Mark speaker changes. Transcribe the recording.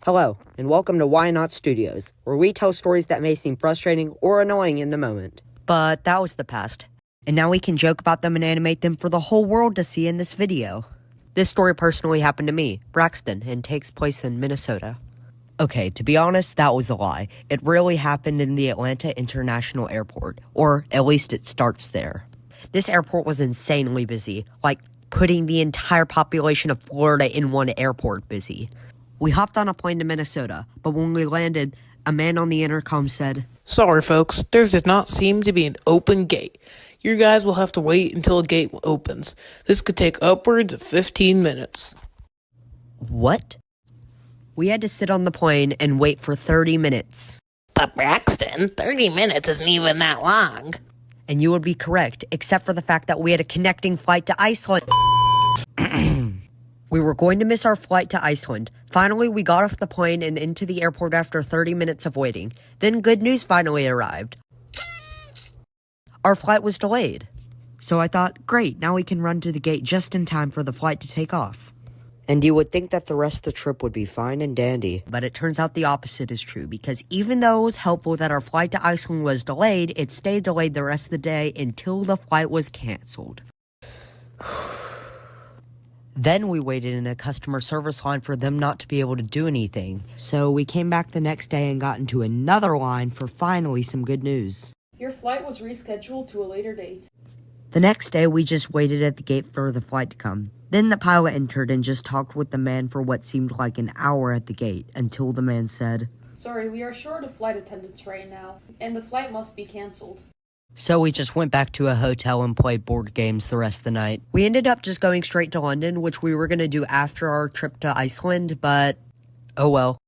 Speaker 1: Hello, and welcome to Why Not Studios, where we tell stories that may seem frustrating or annoying in the moment. But that was the past, and now we can joke about them and animate them for the whole world to see in this video. This story personally happened to me, Braxton, and takes place in Minnesota. Okay, to be honest, that was a lie. It really happened in the Atlanta International Airport, or at least it starts there. This airport was insanely busy, like putting the entire population of Florida in one airport busy. We hopped on a plane to Minnesota, but when we landed, a man on the intercom said,
Speaker 2: "Sorry, folks, there does not seem to be an open gate. You guys will have to wait until a gate opens. This could take upwards of 15 minutes.
Speaker 1: What? We had to sit on the plane and wait for 30 minutes.
Speaker 3: But Braxton, 30 minutes isn't even that long.
Speaker 1: And you would be correct, except for the fact that we had a connecting flight to Iceland. We were going to miss our flight to Iceland. Finally, we got off the plane and into the airport after 30 minutes of waiting. Then good news finally arrived. Our flight was delayed. So I thought, great, now we can run to the gate just in time for the flight to take off. And you would think that the rest of the trip would be fine and dandy. But it turns out the opposite is true, because even though it was helpful that our flight to Iceland was delayed, it stayed delayed the rest of the day until the flight was canceled. Then we waited in a customer service line for them not to be able to do anything. So we came back the next day and got into another line for finally some good news.
Speaker 4: Your flight was rescheduled to a later date.
Speaker 1: The next day we just waited at the gate for the flight to come. Then the pilot entered and just talked with the man for what seemed like an hour at the gate until the man said,
Speaker 4: "Sorry, we are short of flight attendants right now, and the flight must be canceled."
Speaker 1: So we just went back to a hotel and played board games the rest of the night. We ended up just going straight to London, which we were going to do after our trip to Iceland, but oh well.